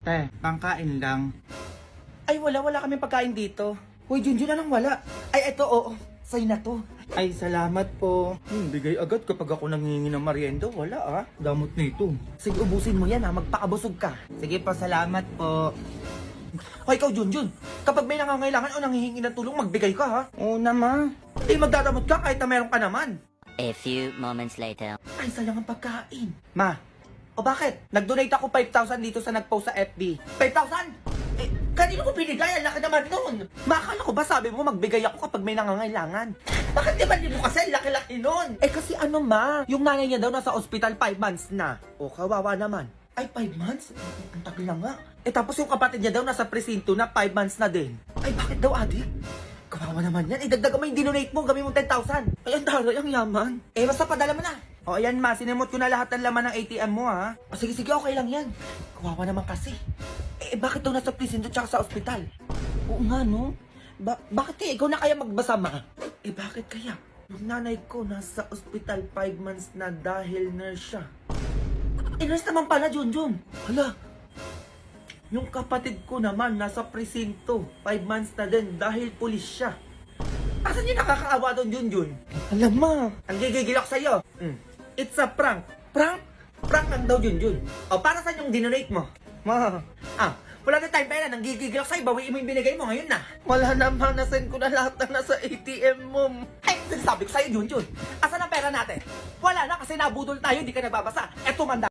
Pangkain lang. Ay, wala kaming pagkain dito. Uy, Junjun, anong wala? Ay, eto, oo. Sa'yo na to. Ay, salamat po. Bigay agad kapag ako nangingi ng merienda. Wala ah. Damot na ito. Sige, ubusin mo yan ha. Magpakabusog ka. Sige po, salamat po. Hoy, ikaw, Junjun. Kapag may nangangailangan o nanghihingi ng tulong, magbigay ka ha. Oo naman. Hindi magdadamot ka kahit na meron ka naman. A few moments later. Ay, sayang ang pagkain. Ma, o bakit? Nag-donate ako 5,000 dito sa nag-post sa FB. 5,000? Eh, kanino ko binigay? Ang laki naman nun. Makakala ko ba sabi mo magbigay ako kapag may nangangailangan? Bakit di ba mo kasi ang laki-laki nun? Eh kasi ano ma, yung nanay niya daw nasa ospital 5 months na. O kawawa naman. Ay, 5 months? Ang tagal na nga. Eh tapos yung kapatid niya daw nasa presinto na 5 months na din. Ay, bakit daw adik? Kawawa naman yan. Idagdagan mo yung dinonate mo. Gawin mo 10,000. Ay, ang daray, ang yaman. Eh, basta padala mo na. O, ayan ma. Sinimot ko na lahat ng laman ng ATM mo, ha. O, sige, okay lang yan. Kawawa naman kasi. Eh, bakit daw nasa presinto tsaka sa ospital? Oo nga, no? Bakit kaya? Ikaw na kaya magbasa, ma? Eh, bakit kaya? Yung nanay ko nasa ospital 5 months na dahil nurse siya. Eh, nurse naman pala, Junjun. Hala. Yung kapatid ko naman nasa presinto, 5 months na din dahil pulis siya. Asan yung nakakaawa doon, Junjun? Alam mo, ang gigigil ako sa'yo. It's a prank. Prank? Prank lang daw, Junjun. O, para saan yung dinonate mo? Ma. Wala na time pera, nang gigigil ako sa'yo, bawiin mo yung binigay mo ngayon na. Wala naman, nasend ko na lahat na nasa ATM mo. Ay, sinasabi ko sa'yo, Junjun. Asan ang pera natin? Wala na kasi nabudol tayo, di ka nagbabasa. Eto, manda.